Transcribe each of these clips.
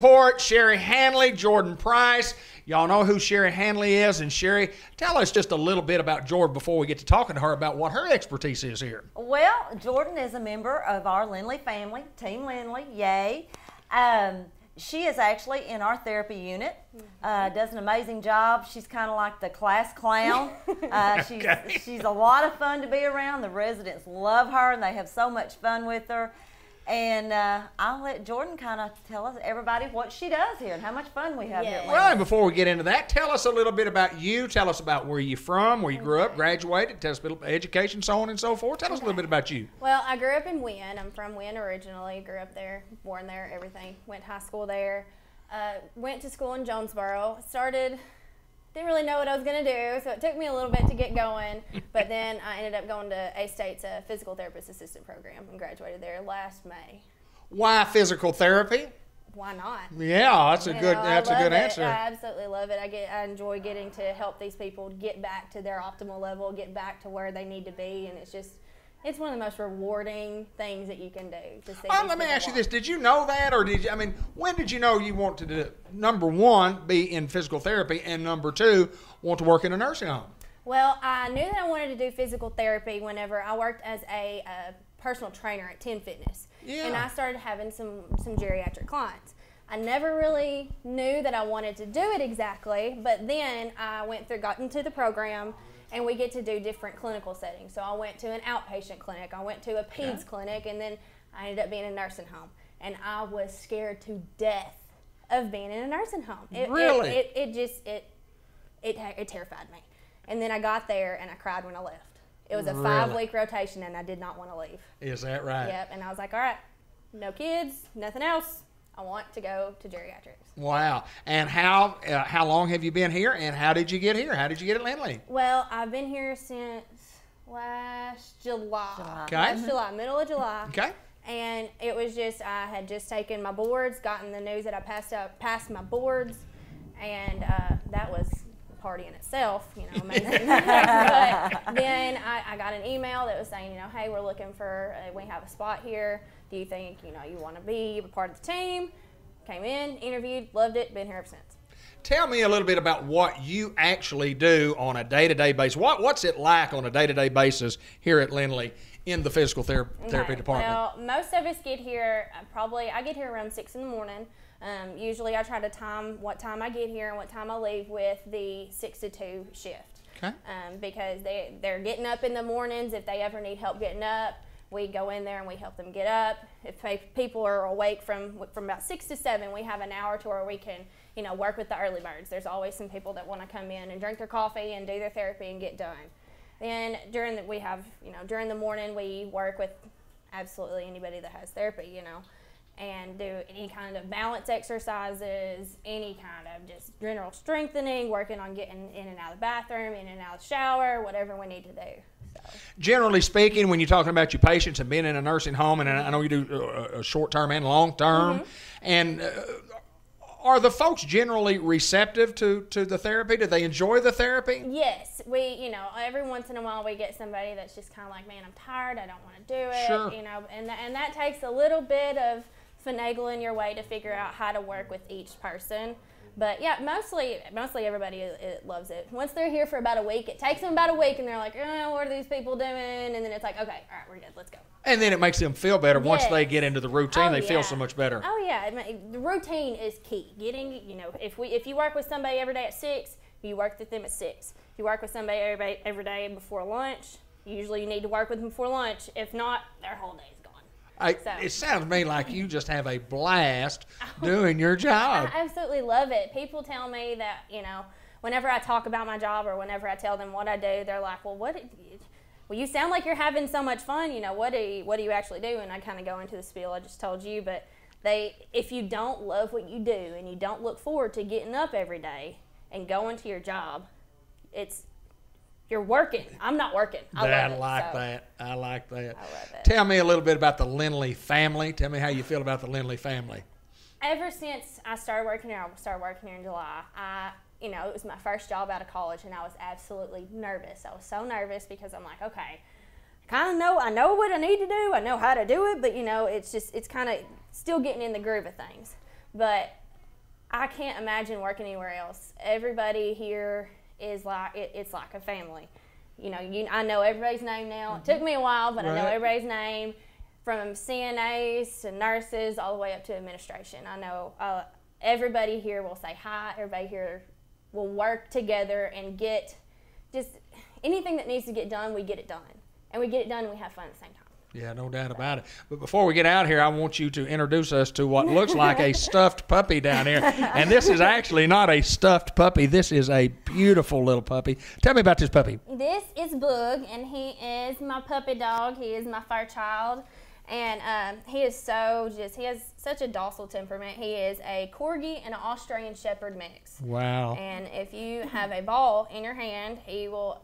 Newport, Sherry Hanley, Jordan Price. Y'all know who Sherry Hanley is. And Sherry, tell us just a little bit about Jordan before we get to talking to her about what her expertise is here. Well, Jordan is a member of our Lindley family, Team Lindley, yay. She is actually in our therapy unit, does an amazing job. She's kind of like the class clown. She's a lot of fun to be around. The residents love her and they have so much fun with her. And I'll let Jordan kind of tell us, everybody, what she does here and how much fun we have here. Well, and before we get into that, tell us a little bit about you. Tell us about where you're from, where you grew up, graduated, tell us a bit about education, so on and so forth. Tell us a little bit about you. Well, I grew up in Wynn. I'm from Wynn originally. Grew up there, born there, everything. Went to high school there. Went to school in Jonesboro. Didn't really know what I was going to do, so it took me a little bit to get going. But then I ended up going to A-State's physical therapist assistant program and graduated there last May. Why physical therapy? Why not? Yeah, that's a good answer. I absolutely love it. I enjoy getting to help these people get back to their optimal level, get back to where they need to be, and it's one of the most rewarding things that you can do. To see let me ask you this. Did you know that, or when did you know you wanted to, number one, be in physical therapy, and number two, want to work in a nursing home? Well, I knew that I wanted to do physical therapy whenever I worked as a personal trainer at 10 Fitness. Yeah. And I started having some geriatric clients. I never really knew that I wanted to do it exactly, but then I got into the program, and we get to do different clinical settings. So I went to an outpatient clinic, I went to a peds clinic, and then I ended up being in a nursing home. And I was scared to death of being in a nursing home. Really? It terrified me. And then I got there and I cried when I left. It was a 5-week rotation and I did not want to leave. Is that right? Yep, and I was like, all right, no kids, nothing else. I want to go to geriatrics. Wow. And how long have you been here, and how did you get here? How did you get at Lindley? Well, I've been here since last July. Okay. Last July, middle of July. Okay. And it was just, I had just taken my boards, gotten the news that I passed my boards, and that was a party in itself, amazing. But then I got an email that was saying, hey, we're looking for, we have a spot here. Do you think, you want to be a part of the team? Came in, interviewed, loved it, been here ever since. Tell me a little bit about what you actually do on a day-to-day basis. What's it like on a day-to-day basis here at Lindley in the physical therapy department? Well, most of us get here, I get here around 6 in the morning. Usually I try to time what time I get here and what time I leave with the 6 to 2 shift. Okay. Because they're getting up in the mornings. If they ever need help getting up, we go in there and we help them get up. If people are awake from about 6 to 7, we have an hour to where we can, work with the early birds. There's always some people that want to come in and drink their coffee and do their therapy and get done. Then during the morning we work with absolutely anybody that has therapy, and do any kind of balance exercises, any kind of just general strengthening, working on getting in and out of the bathroom, in and out of the shower, whatever we need to do. Generally speaking, when you're talking about your patients and being in a nursing home, and I know you do short-term and long-term, and are the folks generally receptive to the therapy? Do they enjoy the therapy? Yes. We, every once in a while we get somebody that's just kind of like, man, I'm tired, I don't want to do it, sure. And that takes a little bit of finagling your way to figure out how to work with each person. But yeah, mostly everybody loves it. Once they're here for about a week, it takes them about a week, and they're like, oh, what are these people doing? And then it's like, okay, all right, we're good, let's go. And then it makes them feel better. Once they get into the routine, they feel so much better. Oh yeah, the routine is key. Getting, if you work with somebody every day at 6, you work with them at 6. If you work with somebody every day before lunch, usually you need to work with them before lunch. If not, their whole day's gone. It sounds to me like you just have a blast doing your job. I absolutely love it. People tell me that, whenever I talk about my job or whenever I tell them what I do, they're like, well, you sound like you're having so much fun. What do you actually do? And I kind of go into the spiel I just told you. But if you don't love what you do and you don't look forward to getting up every day and going to your job, you're working. I'm not working. I like that. I love it. Tell me a little bit about the Lindley family. Tell me how you feel about the Lindley family. Ever since I started working here in July, it was my first job out of college, and I was absolutely nervous. I was so nervous because I'm like, okay, I know what I need to do. I know how to do it, but it's kind of still getting in the groove of things. But I can't imagine working anywhere else. Everybody here is like, it's like a family. You know, I know everybody's name now. It took me a while, but I know everybody's name, from CNAs to nurses all the way up to administration. I know everybody here will say hi. Everybody here will work together and get just anything that needs to get done, we get it done. And we get it done and we have fun at the same time. Yeah, no doubt about it. But before we get out here, I want you to introduce us to what looks like a stuffed puppy down here. And this is actually not a stuffed puppy. This is a beautiful little puppy. Tell me about this puppy. This is Boog, and he is my puppy dog. He is my fur child. And he has such a docile temperament. He is a Corgi and an Australian Shepherd mix. Wow. And if you have a ball in your hand, he will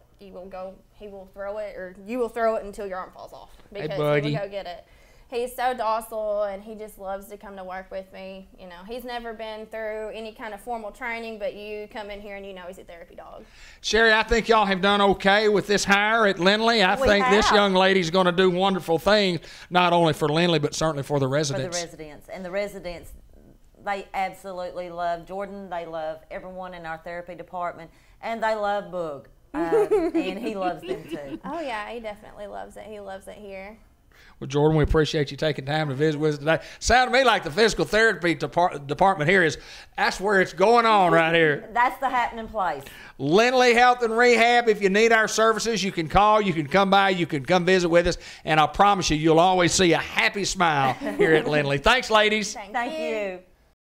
throw it, or you will throw it until your arm falls off, because he will go get it. He's so docile, and he just loves to come to work with me. You know, he's never been through any kind of formal training, but you come in here and you know he's a therapy dog. Sherry, I think y'all have done okay with this hire at Lindley. I think this young lady's going to do wonderful things, not only for Lindley, but certainly for the residents. For the residents. And the residents, they absolutely love Jordan. They love everyone in our therapy department, and they love Boog. And he loves them too. Oh yeah, he definitely loves it. He loves it here. Well, Jordan, we appreciate you taking time to visit with us today. Sounded to me like the physical therapy department here that's where it's going on right here. That's the happening place. Lindley Health and Rehab. If you need our services, you can call, you can come by, you can come visit with us, and I promise you, you'll always see a happy smile here at Lindley. Thanks, ladies. Thank you.